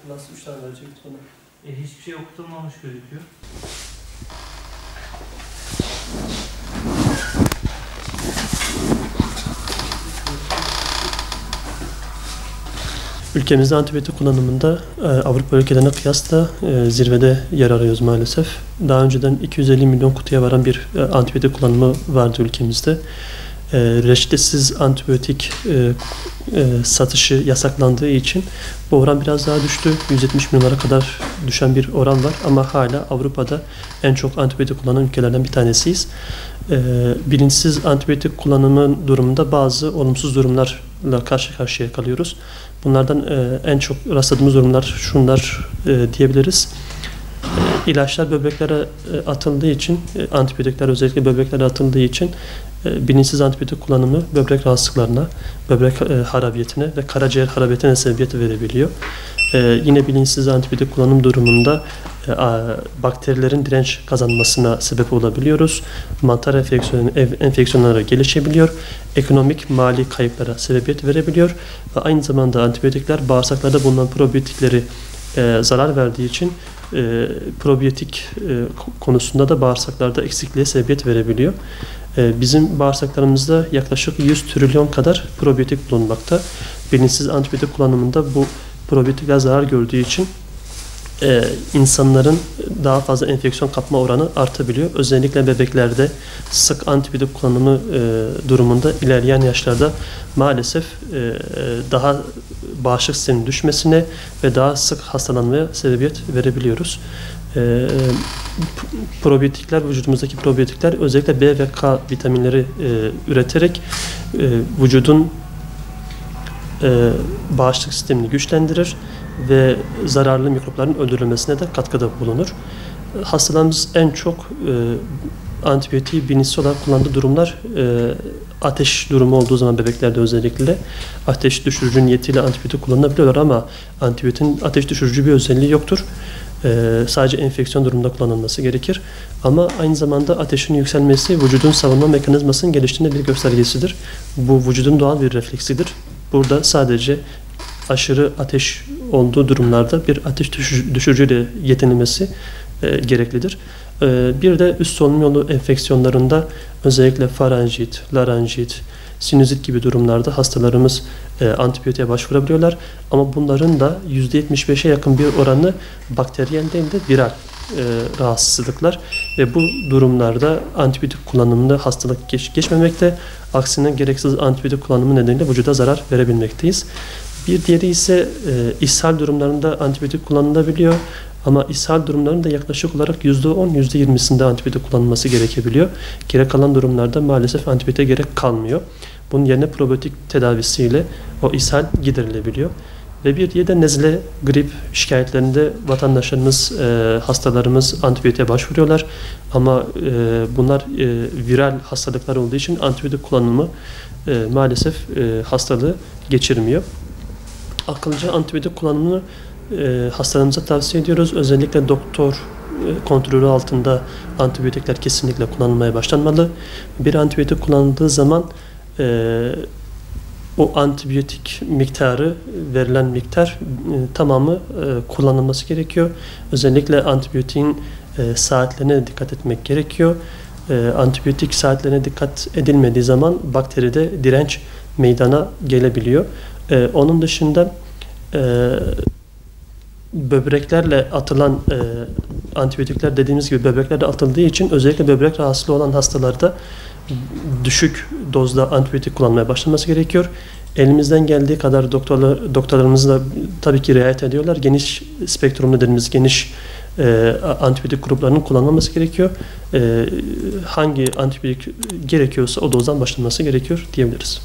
Nasıl 3 tane verecekti bana? Hiçbir şey okutulmamış gözüküyor. Ülkemizde antibiyotik kullanımında Avrupa ülkelerine kıyasla zirvede yer arıyoruz maalesef. Daha önceden 250 milyon kutuya varan bir antibiyotik kullanımı vardı ülkemizde. Reçetesiz antibiyotik satışı yasaklandığı için bu oran biraz daha düştü. 170 milyonlara kadar düşen bir oran var ama hala Avrupa'da en çok antibiyotik kullanan ülkelerden bir tanesiyiz. Bilinçsiz antibiyotik kullanımı durumunda bazı olumsuz durumlarla karşı karşıya kalıyoruz. Bunlardan en çok rastladığımız durumlar şunlar diyebiliriz. İlaçlar böbreklere atıldığı için, antibiyotikler özellikle böbreklere atıldığı için bilinçsiz antibiyotik kullanımı böbrek rahatsızlıklarına, böbrek harabiyetine ve karaciğer harabiyetine sebebiyet verebiliyor. Yine bilinçsiz antibiyotik kullanım durumunda bakterilerin direnç kazanmasına sebep olabiliyoruz. Mantar enfeksiyonlara gelişebiliyor. Ekonomik, mali kayıplara sebebiyet verebiliyor. Ve aynı zamanda antibiyotikler bağırsaklarda bulunan probiyotikleri zarar verdiği için probiyotik konusunda da bağırsaklarda eksikliğe sebebiyet verebiliyor. Bizim bağırsaklarımızda yaklaşık 100 trilyon kadar probiyotik bulunmakta. Bilinçsiz antibiyotik kullanımında bu probiyotikler zarar gördüğü için insanların daha fazla enfeksiyon kapma oranı artabiliyor. Özellikle bebeklerde sık antibiyotik kullanımı durumunda ilerleyen yaşlarda maalesef daha bağışıklık sisteminin düşmesine ve daha sık hastalanmaya sebebiyet verebiliyoruz. Probiyotikler, vücudumuzdaki probiyotikler özellikle B ve K vitaminleri üreterek vücudun bağışıklık sistemini güçlendirir ve zararlı mikropların öldürülmesine de katkıda bulunur. Hastalarımız en çok antibiyotiği bilinçsiz olarak kullandığı durumlar ateş durumu olduğu zaman bebeklerde özellikle ateş düşürücü niyetiyle antibiyotik kullanılabiliyorlar ama antibiyotin ateş düşürücü bir özelliği yoktur. Sadece enfeksiyon durumunda kullanılması gerekir. Ama aynı zamanda ateşin yükselmesi vücudun savunma mekanizmasının geliştiğinde bir göstergesidir. Bu vücudun doğal bir refleksidir. Burada sadece aşırı ateş olduğu durumlarda bir ateş düşürücüyle yetinilmesi gereklidir. Bir de üst solunum yolu enfeksiyonlarında özellikle faranjit, laranjit, sinüzit gibi durumlarda hastalarımız antibiyotiğe başvurabiliyorlar. Ama bunların da %75'e yakın bir oranı bakteriyel değil de viral rahatsızlıklar ve bu durumlarda antibiyotik kullanımında hastalık geçmemekte. Aksine gereksiz antibiyotik kullanımı nedeniyle vücuda zarar verebilmekteyiz. Bir diğeri ise ishal durumlarında antibiyotik kullanılabiliyor. Ama ishal durumlarında yaklaşık olarak %10, %20'sinde antibiyotik kullanılması gerekebiliyor. Gerek kalan durumlarda maalesef antibiyotiğe gerek kalmıyor. Bunun yerine probiyotik tedavisiyle o ishal giderilebiliyor. Ve bir diğeri de nezle, grip şikayetlerinde vatandaşlarımız, hastalarımız antibiyotiğe başvuruyorlar. Ama bunlar viral hastalıklar olduğu için antibiyotik kullanımı maalesef hastalığı geçirmiyor. Akılcı antibiyotik kullanımını hastalarımıza tavsiye ediyoruz. Özellikle doktor kontrolü altında antibiyotikler kesinlikle kullanılmaya başlanmalı. Bir antibiyotik kullanıldığı zaman o antibiyotik miktarı, verilen miktar tamamı kullanılması gerekiyor. Özellikle antibiyotiğin saatlerine dikkat etmek gerekiyor. Antibiyotik saatlerine dikkat edilmediği zaman bakteride direnç meydana gelebiliyor. Onun dışında böbreklerle atılan antibiyotikler dediğimiz gibi böbreklerde atıldığı için özellikle böbrek rahatsızlığı olan hastalarda düşük dozda antibiyotik kullanmaya başlanması gerekiyor. Elimizden geldiği kadar doktorlarımız da tabii ki riayet ediyorlar. Geniş spektrumlu dediğimiz geniş antibiyotik gruplarının kullanılması gerekiyor. Hangi antibiyotik gerekiyorsa o dozdan başlanması gerekiyor diyebiliriz.